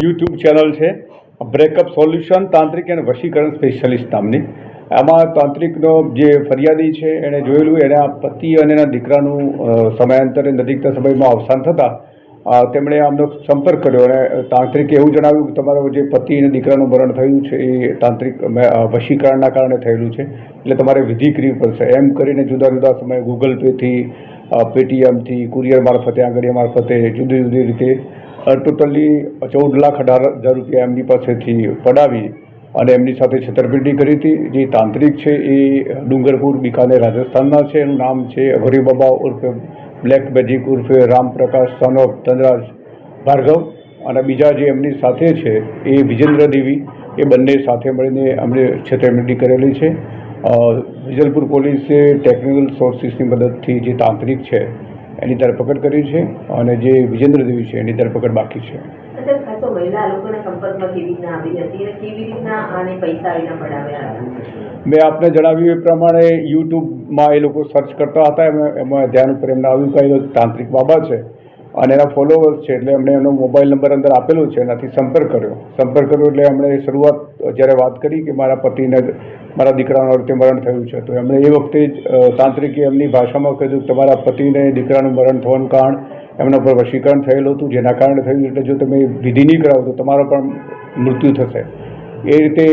YouTube channel છે breakup solution તાંત્રિક અને વશીકરણ સ્પેશિયાલિસ્ટ નામની. આમાં તાંત્રિકનો જે ફરિયાદી છે એણે જોયેલું એના પતિ અને એના દીકરાનું સમયાંતરે નજીકના સમયમાં અવસાન થતાં તેમણે આમનો સંપર્ક કર્યો અને તાંત્રિકે એવું જણાવ્યું કે તમારો જે પતિ અને દીકરાનું મરણ થયું છે એ તાંત્રિક વશીકરણના કારણે થયેલું છે, એટલે તમારે વિધિ કરવી પડશે. એમ કરીને જુદા જુદા સમયે ગૂગલ પેથી, પેટીએમથી, કુરિયર મારફતે, આંગળીયા મારફતે જુદી જુદી રીતે ટોટલી 14,18,000 રૂપિયા એમની પાસેથી પડાવી અને એમની સાથે છેતરપિંડી કરી હતી. જે તાંત્રિક છે એ ડુંગરપુર બિકાનેર રાજસ્થાનના છે. એનું નામ છે અઘોરી બાબા ઉર્ફે બ્લેક મેજિક ઉર્ફે રામપ્રકાશ સન ઓફ ધનરાજ ભાર્ગવ. અને બીજા જે એમની સાથે છે એ વિજેન્દ્ર દેવી. એ બંને સાથે મળીને અમને છેતરપિંડી કરેલી છે. વિજલપુર પોલીસે ટેકનિકલ સોર્સિસની મદદથી જે તાંત્રિક છે એની ધરપકડ કરી છે અને જે વિજેન્દ્ર દેવી છે એની ધરપકડ બાકી છે. મેં આપને જણાવ્યું એ પ્રમાણે યુટ્યુબમાં એ લોકો સર્ચ કરતા હતા, એમાં ધ્યાન ઉપર એમને આવ્યું કે તાંત્રિક બાબા છે અને એના ફોલોવર્સ છે, એટલે એમણે એનો મોબાઈલ નંબર અંદર આપેલો છે, એનાથી સંપર્ક કર્યો એટલે એમણે શરૂઆત જ્યારે વાત કરી કે મારા પતિને મારા દીકરાનું રીતે મરણ થયું છે, તો એમણે એ વખતે જ તાંત્રિકે એમની ભાષામાં કહ્યું કે તમારા પતિને દીકરાનું મરણ થવાનું કારણ એમના પર વશીકરણ થયેલું હતું, જેના કારણે થયું, એટલે જો તમે વિધિ નહીં કરાવો તો તમારો પણ મૃત્યુ થશે. એ રીતે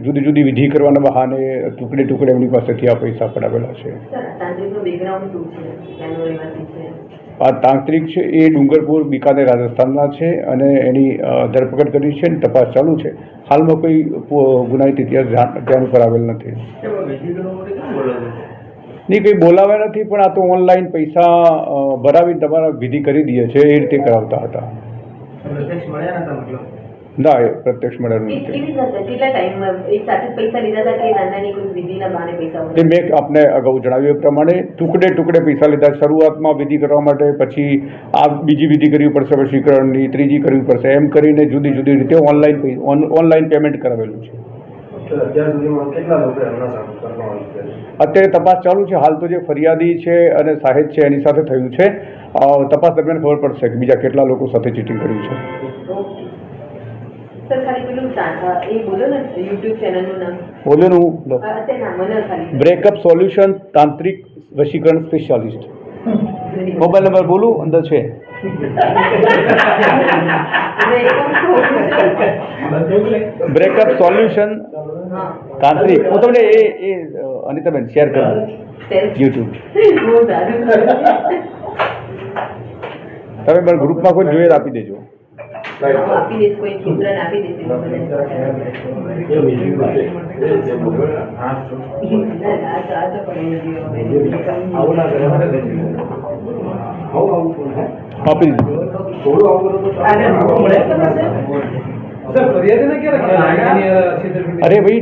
જુદી જુદી વિધિ કરવાના બહાને ટુકડે ટુકડે એમની પાસેથી આ પૈસા પડાવેલા છે. આ તાંત્રિક છે એ ડુંગરપુર બિકાનેર રાજસ્થાનના છે અને એની ધરપકડ કરી છે અને તપાસ ચાલુ છે. હાલમાં કોઈ ગુનાહિત ઇતિહાસ ધ્યાન ઉપર આવેલ નથી. નહીં, કંઈ બોલાવ્યા નથી, પણ આ તો ઓનલાઈન પૈસા ભરાવીને તમારા વિધિ કરી દે છે એ રીતે કરાવતા હતા. ના, એ પ્રત્યક્ષ મળેલું નથી. મેં આપને અગાઉ જણાવ્યું એ પ્રમાણે ટુકડે ટુકડે પૈસા લીધા. શરૂઆતમાં વિધિ કરવા માટે, પછી આ બીજી વિધિ કરવી પડશે વશીકરણની, ત્રીજી કરવી પડશે, એમ કરીને જુદી જુદી રીતે ઓનલાઈન પેમેન્ટ કરાવેલું છે. અત્યારે તપાસ ચાલુ છે. હાલ તો જે ફરિયાદી છે અને સાહેબ છે એની સાથે થયું છે. તપાસ દરમિયાન ખબર પડશે કે બીજા કેટલા લોકો સાથે ચીટિંગ કર્યું છે. બ્રેકઅપ સોલ્યુશન તાંત્રિક વશીકરણ સ્પેશિયાલિસ્ટ. મોબાઈલ નંબર બોલું, અંદર છે. બ્રેકઅપ સોલ્યુશન તાંત્રિક. હું તમને એ અનિતાબેન શેર કરું યુટ્યુબ. તમે મારા ગ્રુપમાં કોઈ જોઈએ આપી દેજો. અરે ભાઈ